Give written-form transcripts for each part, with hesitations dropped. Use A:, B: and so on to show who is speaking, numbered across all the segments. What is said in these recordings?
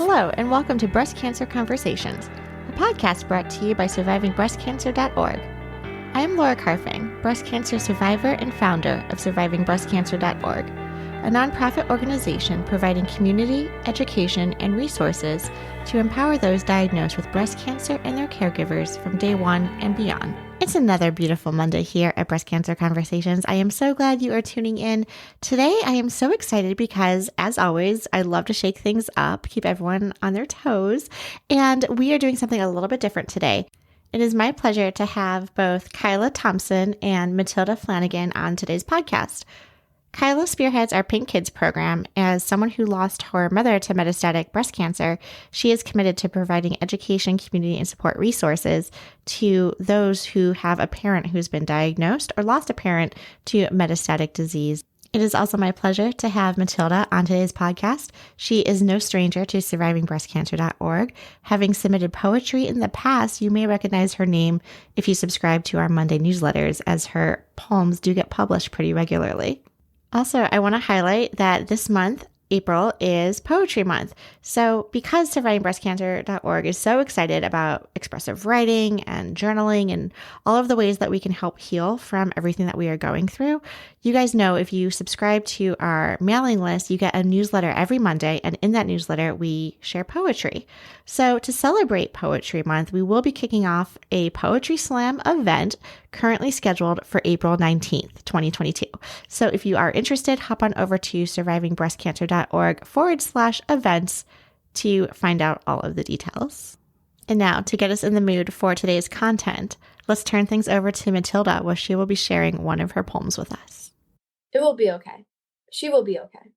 A: Hello, and welcome to Breast Cancer Conversations, a podcast brought to you by SurvivingBreastCancer.org. I am Laura Carfing, breast cancer survivor and founder of SurvivingBreastCancer.org, a nonprofit organization providing community, education, and resources to empower those diagnosed with breast cancer and their caregivers from day one and beyond. It's another beautiful Monday here at Breast Cancer Conversations. I am so glad you are tuning in. Today, I am so excited because, as always, I love to shake things up, keep everyone on their toes, and we are doing something a little bit different today. It is my pleasure to have both Kyla Thompson and Matilda Flanagan on today's podcast. Kyla spearheads our Pink Kids program. As someone who lost her mother to metastatic breast cancer, she is committed to providing education, community, and support resources to those who have a parent who's been diagnosed or lost a parent to metastatic disease. It is also my pleasure to have Matilda on today's podcast. She is no stranger to SurvivingBreastCancer.org. Having submitted poetry in the past, you may recognize her name if you subscribe to our Monday newsletters, as her poems do get published pretty regularly. Also, I want to highlight that this month, April, is Poetry Month. So because SurvivingBreastCancer.org is so excited about expressive writing and journaling and all of the ways that we can help heal from everything that we are going through, you guys know if you subscribe to our mailing list, you get a newsletter every Monday, and in that newsletter, we share poetry. So to celebrate Poetry Month, we will be kicking off a Poetry Slam event currently scheduled for April 19th, 2022. So if you are interested, hop on over to survivingbreastcancer.org/events to find out all of the details. And now, to get us in the mood for today's content, let's turn things over to Matilda, where she will be sharing one of her poems with us.
B: It will be okay. She will be okay.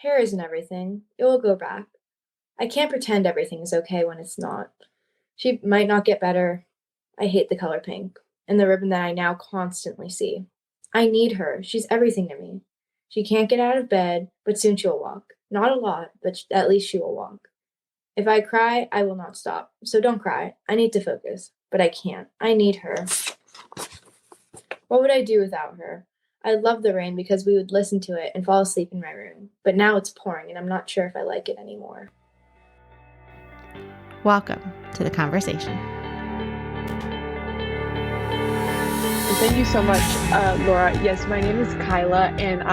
B: Hair isn't everything. It will go back. I can't pretend everything is okay when it's not. She might not get better. I hate the color pink and the ribbon that I now constantly see. I need her. She's everything to me. She can't get out of bed, but soon she'll walk. Not a lot, but at least she will walk. If I cry, I will not stop. So don't cry. I need to focus, but I can't. I need her. What would I do without her? I love the rain because we would listen to it and fall asleep in my room. But now it's pouring and I'm not sure if I like it anymore.
A: Welcome to the conversation.
C: Thank you so much, Laura. Yes, my name is Kyla, and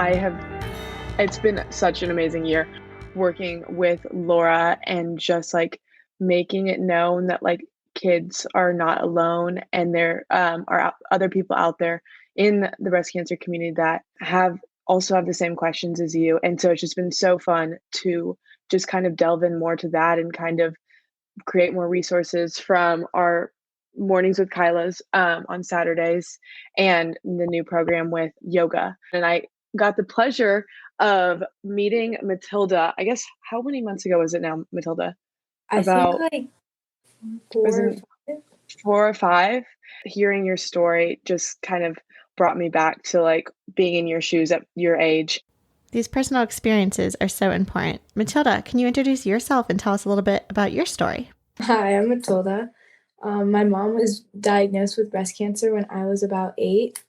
C: it's been such an amazing year working with Laura and just like making it known that like kids are not alone, and there are other people out there in the breast cancer community that also have the same questions as you. And so it's just been so fun to just kind of delve in more to that and kind of create more resources from our mornings with Kyla's on Saturdays and the new program with yoga. And I got the pleasure of meeting Matilda, I guess, how many months ago was it now, Matilda?
B: I think like 4
C: or 5. Hearing your story just kind of brought me back to like being in your shoes at your age.
A: These personal experiences are so important. Matilda, can you introduce yourself and tell us a little bit about your story?
B: Hi, I'm Matilda. My mom was diagnosed with breast cancer when I was about 8.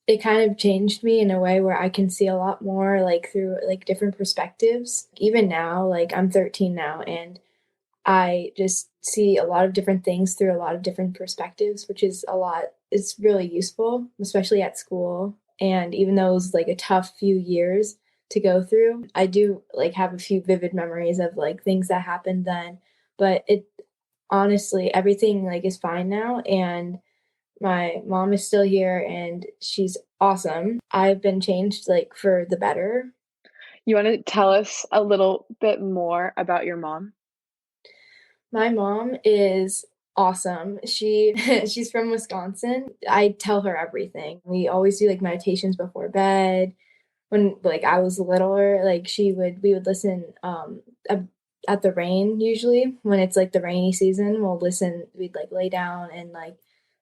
B: It kind of changed me in a way where I can see a lot more like through like different perspectives. Even now, like I'm 13 now, and I just see a lot of different things through a lot of different perspectives, which is it's really useful, especially at school. And even though it was like a tough few years to go through, I do like have a few vivid memories of like things that happened then. But honestly, everything like is fine now, and my mom is still here and she's awesome. I've been changed like for the better.
C: You want to tell us a little bit more about your mom?
B: My mom is awesome. She's from Wisconsin. I tell her everything. We always do like meditations before bed. When like I was littler, like we would listen at the rain. Usually when it's like the rainy season, we'd like lay down and like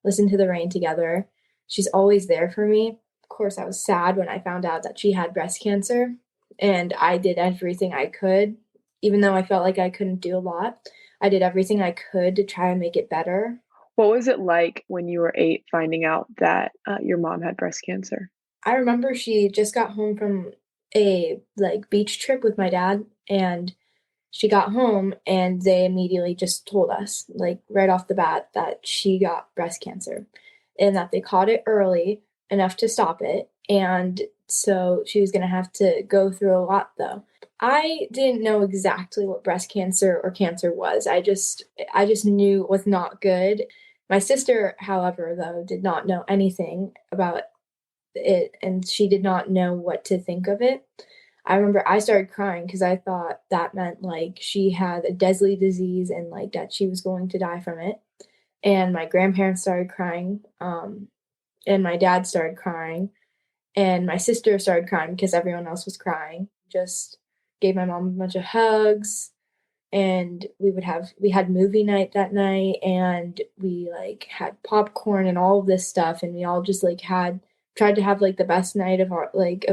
B: listen to the rain together. She's always there for me. Of course, I was sad when I found out that she had breast cancer, and I did everything I could, even though I felt like I couldn't do a lot. I did everything I could to try and make it better.
C: What was it like when you were 8 finding out that your mom had breast cancer?
B: I remember she just got home from a like beach trip with my dad, and she got home and they immediately just told us, like right off the bat, that she got breast cancer and that they caught it early enough to stop it. And so she was going to have to go through a lot though. I didn't know exactly what breast cancer or cancer was. I just knew it was not good. My sister, however, though, did not know anything about it and she did not know what to think of it. I remember I started crying because I thought that meant like she had a deadly disease and like that she was going to die from it. And my grandparents started crying, and my dad started crying, and my sister started crying because everyone else was crying. Just gave my mom a bunch of hugs, and we had movie night that night, and we like had popcorn and all of this stuff, and we all just like had tried to have like the best night of our like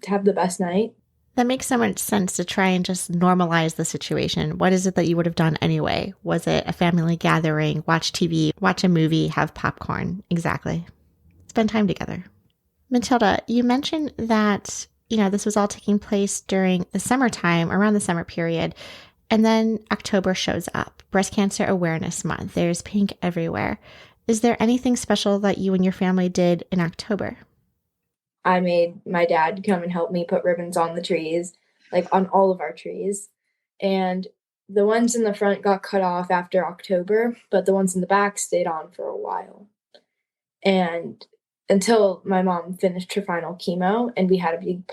B: to have the best night.
A: That makes so much sense to try and just normalize the situation. What is it that you would have done anyway? Was it a family gathering, watch TV, watch a movie, have popcorn? Exactly. Spend time together. Matilda, you mentioned that, this was all taking place during the summertime, around the summer period. And then October shows up, Breast Cancer Awareness Month. There's pink everywhere. Is there anything special that you and your family did in October?
B: I made my dad come and help me put ribbons on the trees, like on all of our trees. And the ones in the front got cut off after October, but the ones in the back stayed on for a while. And until my mom finished her final chemo and we had a big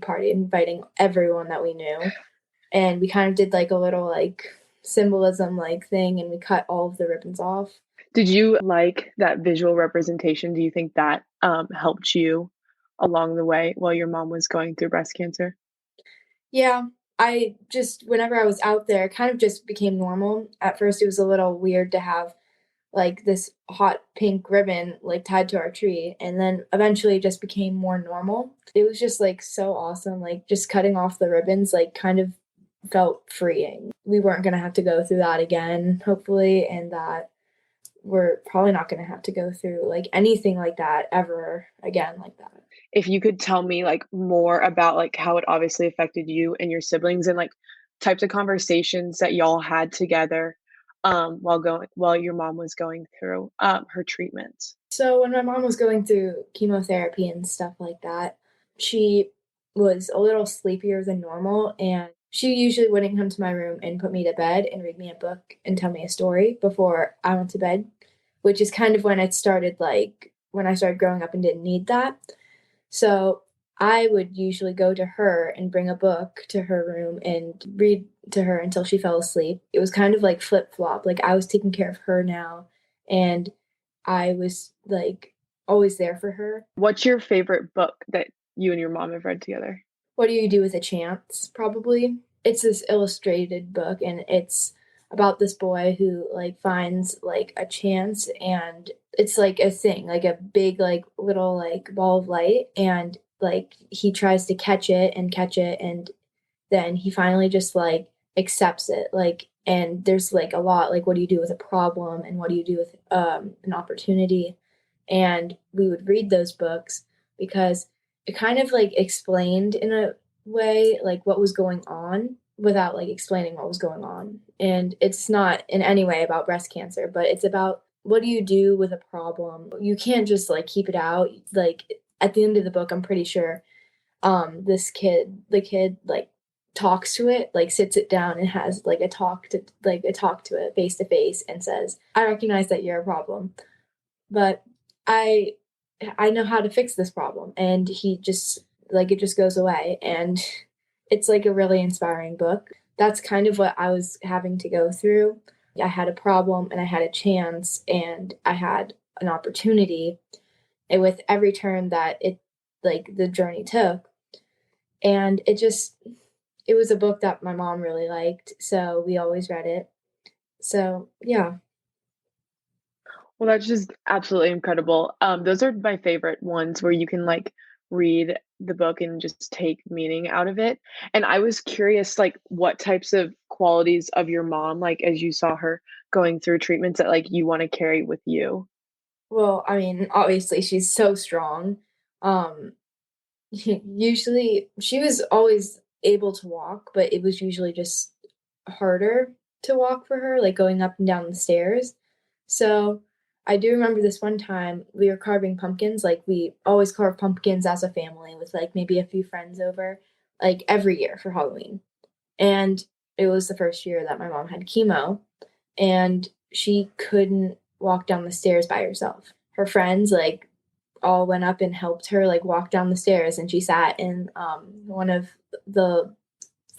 B: party inviting everyone that we knew. And we kind of did like a little like symbolism like thing and we cut all of the ribbons off.
C: Did you like that visual representation? Do you think that helped you along the way while your mom was going through breast cancer?
B: Yeah, I just, whenever I was out there, it kind of just became normal. At first, it was a little weird to have like this hot pink ribbon like tied to our tree. And then eventually it just became more normal. It was just like so awesome. Like just cutting off the ribbons, like kind of felt freeing. We weren't going to have to go through that again, hopefully. And that we're probably not going to have to go through like anything like that ever again like that.
C: If you could tell me like more about like how it obviously affected you and your siblings and like types of conversations that y'all had together while your mom was going through her treatments.
B: So when my mom was going through chemotherapy and stuff like that, she was a little sleepier than normal and she usually wouldn't come to my room and put me to bed and read me a book and tell me a story before I went to bed, which is kind of when it started like when I started growing up and didn't need that. So I would usually go to her and bring a book to her room and read to her until she fell asleep. It was kind of like flip-flop. Like I was taking care of her now and I was like always there for her.
C: What's your favorite book that you and your mom have read together?
B: What Do You Do with a Chance? Probably. It's this illustrated book and it's about this boy who like finds like a chance and it's like a thing, like a big like little like ball of light and like he tries to catch it and then he finally just like accepts it like and there's like a lot like what do you do with a problem and what do you do with an opportunity and we would read those books because it kind of like explained in a way like what was going on without like explaining what was going on. And it's not in any way about breast cancer, but it's about what do you do with a problem? You can't just like keep it out. Like at the end of the book, I'm pretty sure the kid like talks to it, like sits it down and has like a talk to it face to face and says, I recognize that you're a problem, but I know how to fix this problem. And he just like it just goes away and it's like a really inspiring book. That's kind of what I was having to go through. I had a problem and I had a chance and I had an opportunity and with every turn that it like the journey took. And it was a book that my mom really liked, so we always read it. So, yeah.
C: Well, that's just absolutely incredible. Those are my favorite ones where you can like read the book and just take meaning out of it. And I was curious, like, what types of qualities of your mom, like, as you saw her going through treatments that like you want to carry with you.
B: Well, I mean, obviously she's so strong. Usually she was always able to walk, but it was usually just harder to walk for her, like going up and down the stairs. So I do remember this one time we were carving pumpkins. Like we always carve pumpkins as a family with like maybe a few friends over, like every year for Halloween. And it was the first year that my mom had chemo, and she couldn't walk down the stairs by herself. Her friends like all went up and helped her like walk down the stairs, and she sat in one of the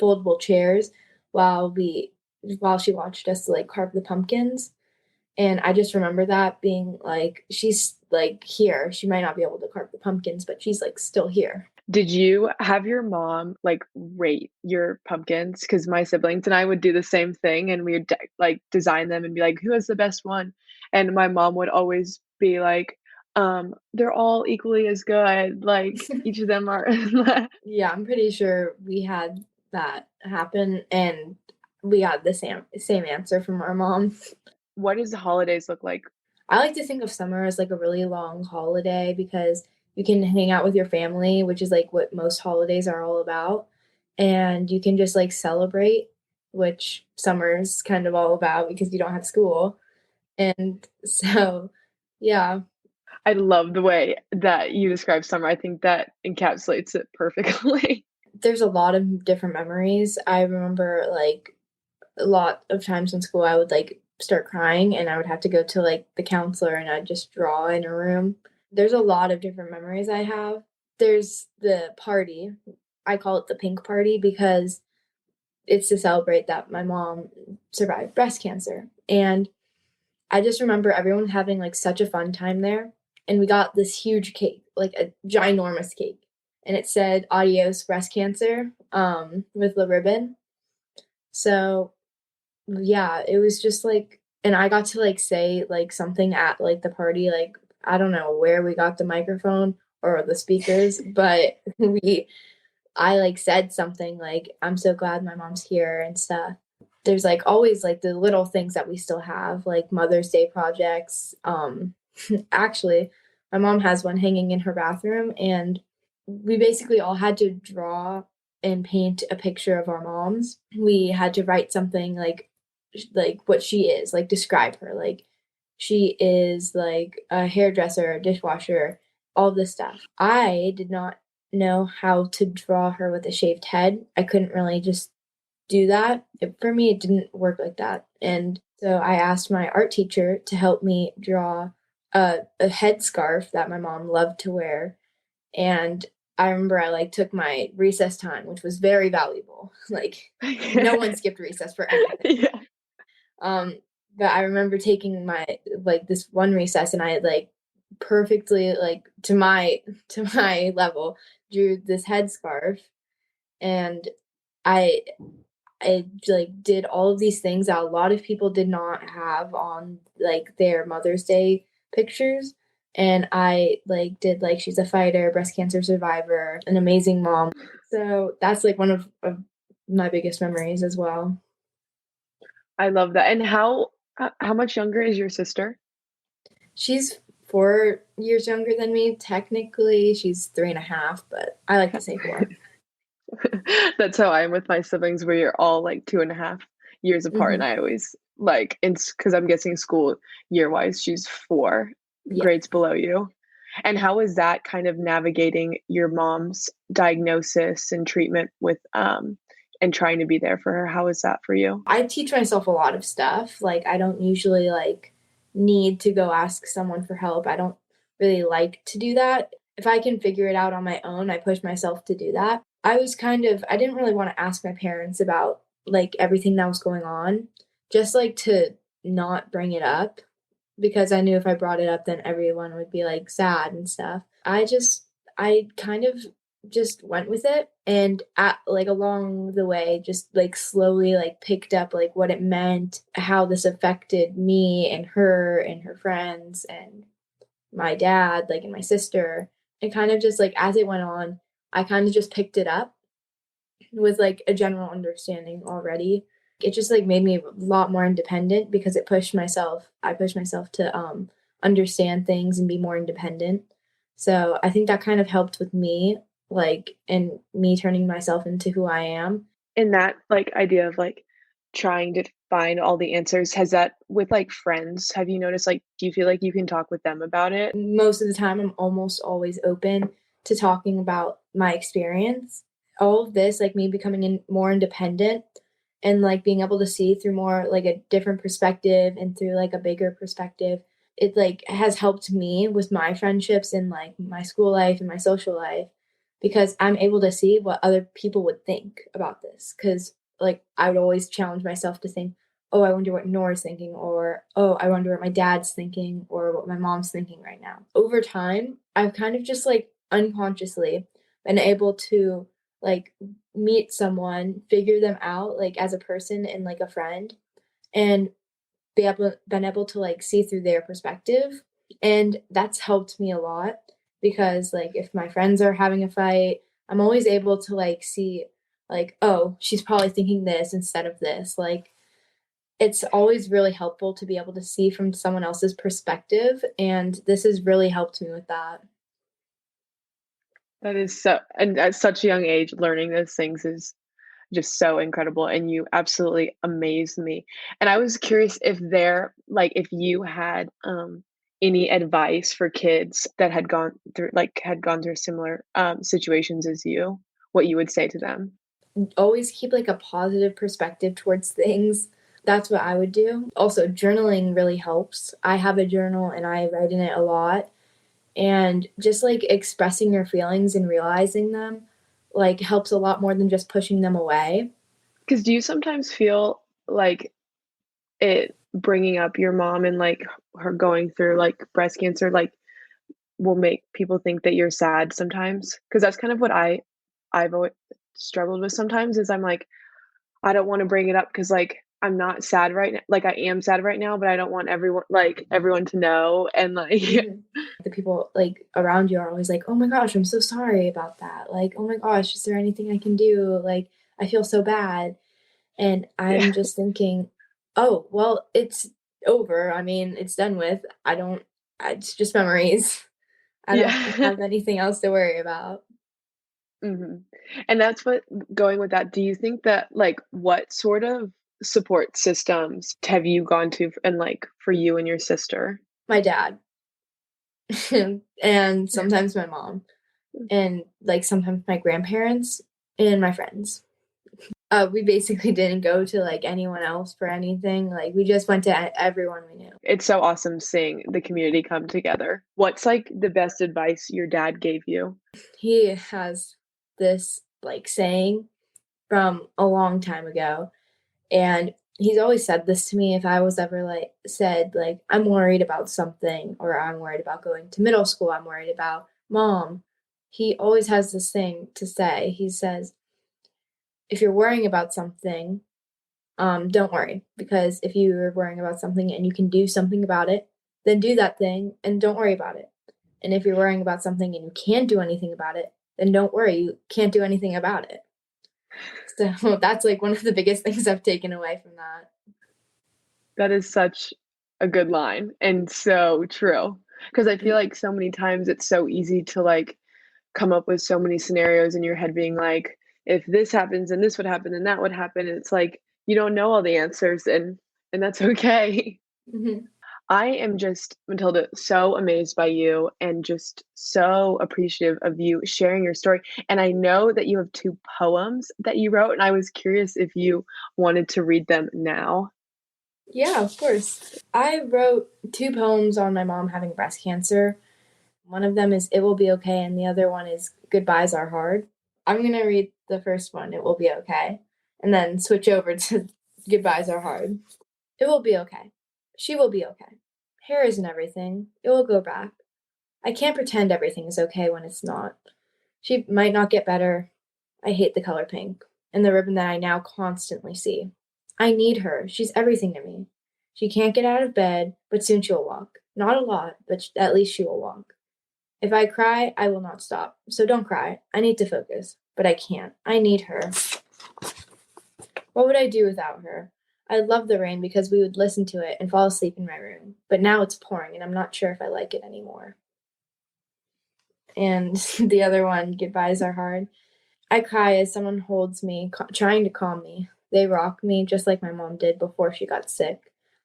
B: foldable chairs while she watched us like carve the pumpkins. And I just remember that being like, she's like here. She might not be able to carve the pumpkins, but she's like still here.
C: Did you have your mom like rate your pumpkins? Because my siblings and I would do the same thing, and we would like design them and be like, who has the best one? And my mom would always be like, they're all equally as good. Like each of them are.
B: Yeah, I'm pretty sure we had that happen, and we got the same answer from our mom.
C: What does the holidays look like?
B: I like to think of summer as like a really long holiday because you can hang out with your family, which is like what most holidays are all about. And you can just like celebrate, which summer is kind of all about because you don't have school. And so, yeah.
C: I love the way that you describe summer. I think that encapsulates it perfectly.
B: There's a lot of different memories. I remember like a lot of times in school I would like start crying and I would have to go to like the counselor and I'd just draw in a room. There's a lot of different memories I have. There's the party. I call it the pink party because it's to celebrate that my mom survived breast cancer. And I just remember everyone having like such a fun time there. And we got this huge cake, like a ginormous cake. And it said adios breast cancer with the ribbon. So yeah, it was just like, and I got to like say like something at like the party, like I don't know where we got the microphone or the speakers, but I like said something like, I'm so glad my mom's here and stuff. There's like always like the little things that we still have, like Mother's Day projects. Actually, my mom has one hanging in her bathroom, and we basically all had to draw and paint a picture of our moms. We had to write something like what she is, like describe her, like she is like a hairdresser, a dishwasher, all this stuff. I did not know how to draw her with a shaved head. I couldn't really just do that. For me, it didn't work like that. And so I asked my art teacher to help me draw a headscarf that my mom loved to wear. And I remember I like took my recess time, which was very valuable. Like no one skipped recess for anything. Yeah. But I remember taking my like this one recess, and I like perfectly like to my level drew this headscarf, and I like did all of these things that a lot of people did not have on like their Mother's Day pictures. And I like did like she's a fighter, breast cancer survivor, an amazing mom. So that's like one of my biggest memories as well.
C: I love that. And how much younger is your sister?
B: She's 4 years younger than me. Technically, she's 3.5, but I like to say 4.
C: That's how I am with my siblings. We're all like 2.5 years apart. And I always like, because I'm guessing school year wise, she's 4 grades below you. And how is that kind of navigating your mom's diagnosis and treatment with and trying to be there for her? How is that for you?
B: I teach myself a lot of stuff. Like I don't usually like need to go ask someone for help. I don't really like to do that. If I can figure it out on my own, I push myself to do that. I didn't really want to ask my parents about like everything that was going on, just like to not bring it up, because I knew if I brought it up, then everyone would be like sad and stuff. I kind of just went with it, and like along the way, just like slowly like picked up like what it meant, how this affected me and her friends and my dad, like and my sister. And kind of just like as it went on, I kind of just picked it up with like a general understanding already. It just like made me a lot more independent because I pushed myself to understand things and be more independent. So I think that kind of helped with me like, and me turning myself into who I am.
C: And that, like, idea of, like, trying to find all the answers, has that with, like, friends, have you noticed, like, do you feel like you can talk with them about it?
B: Most of the time, I'm almost always open to talking about my experience. All of this, like me becoming more independent and like being able to see through more like a different perspective and through like a bigger perspective, it like has helped me with my friendships and like my school life and my social life because I'm able to see what other people would think about this. Because like I would always challenge myself to think, oh, I wonder what Nora's thinking, or oh, I wonder what my dad's thinking, or what my mom's thinking right now. Over time, I've kind of just like unconsciously been able to like meet someone, figure them out like as a person and like a friend, and been able to like see through their perspective. And that's helped me a lot because like if my friends are having a fight, I'm always able to like see like, oh, she's probably thinking this instead of this. Like it's always really helpful to be able to see from someone else's perspective, and this has really helped me with that.
C: That is so, and at such a young age, learning those things is just so incredible, and you absolutely amaze me. And I was curious if if you had, any advice for kids that had gone through similar, situations as you, what you would say to them?
B: Always keep like a positive perspective towards things. That's what I would do. Also, journaling really helps. I have a journal and I write in it a lot. And just like expressing your feelings and realizing them like helps a lot more than just pushing them away.
C: Because do you sometimes feel like it bringing up your mom and, like, her going through, like, breast cancer, like, will make people think that you're sad sometimes? Because that's kind of what I've always struggled with sometimes is I'm like, I don't wanna bring it up because like, I'm not sad right now. Like, I am sad right now, but I don't want everyone to know, and, like
B: Mhm. The people like around you are always like, "Oh my gosh, I'm so sorry about that." Like, "Oh my gosh, is there anything I can do?" Like, "I feel so bad." And
C: yeah.
B: I'm just thinking, "Oh, well, it's over. I mean, it's done with. It's just memories. I don't
C: Yeah.
B: have anything else to worry about."
C: Mhm. And that's what going with that, do you think that, like, what sort of support systems have you gone to and, like, for you and your sister?
B: My dad and sometimes my mom and like sometimes my grandparents and my friends. We basically didn't go to like anyone else for anything. Like we just went to everyone we knew.
C: It's so awesome seeing the community come together. What's, like, the best advice your dad gave you?
B: He has this like saying from a long time ago, and he's always said this to me if I was ever like said like I'm worried about something or I'm worried about going to middle school, I'm worried about mom. He always has this thing to say. He says, if you're worrying about something, don't worry, because if you're worrying about something and you can do something about it, then do that thing and don't worry about it. And if you're worrying about something and you can't do anything about it, then don't worry, you can't do anything about it. So that's like one of the biggest things I've taken away from that.
C: That is such a good line and so true. Because I feel
B: Mm,
C: like so many times it's so easy to, like, come up with so many scenarios in your head being like, "If this happens, and this would happen, and that would happen," and it's like, you don't know all the answers, and that's okay.
B: mhm.
C: I am just, Matilda, so amazed by you and just so appreciative of you sharing your story. And I know that you have 2 poems that you wrote, and I was curious if you wanted to read them now.
B: Yeah, of course. I wrote two poems on my mom having breast cancer. One of them is It Will Be Okay, and the other one is Goodbyes Are Hard. I'm going to read the first one, It Will Be Okay, and then switch over to Goodbyes Are Hard. It will be okay. She will be okay. Hair isn't everything. It will go back. I can't pretend everything is okay when it's not. She might not get better. I hate the color pink and the ribbon that I now constantly see. I need her. She's everything to me. She can't get out of bed, but soon she'll walk. Not a lot, but at least she will walk. If I cry, I will not stop. So don't cry. I need to focus, but I can't. I need her. What would I do without her? I love the rain because we would listen to it and fall asleep in my room. But now it's pouring and I'm not sure if I like it anymore. and the other one, goodbyes are hard. I cry as someone holds me, trying to calm me. They rock me just like my mom did before she got sick.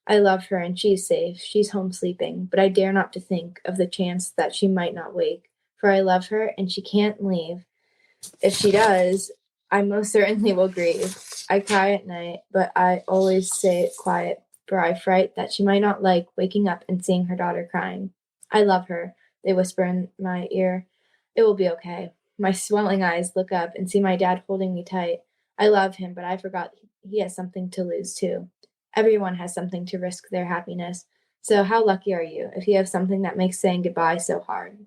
B: I love her and she's safe. She's home sleeping, but I dare not to think of the chance that she might not wake, for I love her and she can't leave. If she does, I most certainly will grieve. I cry at night, but I always say it quiet, for I fright that she might not like waking up and seeing her daughter crying. I love her, they whisper in my ear. It will be okay. My swelling eyes look up and see my dad holding me tight. I love him, but I forgot he has something to lose too. Everyone has something to risk their happiness. So how lucky are you if you have something that makes saying goodbye so hard?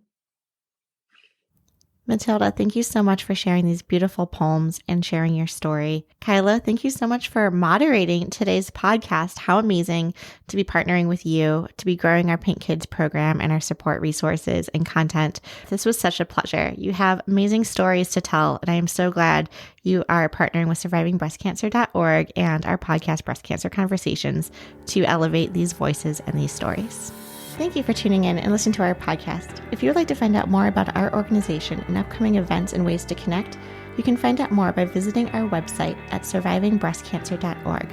A: Matilda, thank you so much for sharing these beautiful poems and sharing your story. Kyla, thank you so much for moderating today's podcast. How amazing to be partnering with you, to be growing our Pink Kids program and our support resources and content. This was such a pleasure. You have amazing stories to tell, and I am so glad you are partnering with survivingbreastcancer.org and our podcast, Breast Cancer Conversations, to elevate these voices and these stories. Thank you for tuning in and listening to our podcast. If you would like to find out more about our organization and upcoming events and ways to connect, you can find out more by visiting our website at survivingbreastcancer.org.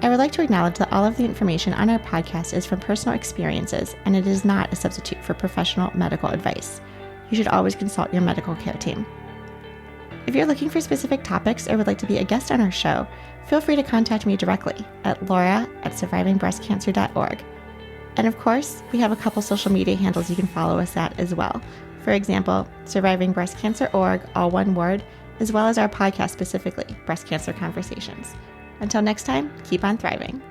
A: I would like to acknowledge that all of the information on our podcast is from personal experiences, and it is not a substitute for professional medical advice. You should always consult your medical care team. If you're looking for specific topics or would like to be a guest on our show, feel free to contact me directly at laura@survivingbreastcancer.org. And of course, we have a couple social media handles you can follow us at as well. For example, Surviving Breast Cancer Org, all one word, as well as our podcast specifically, Breast Cancer Conversations. Until next time, keep on thriving.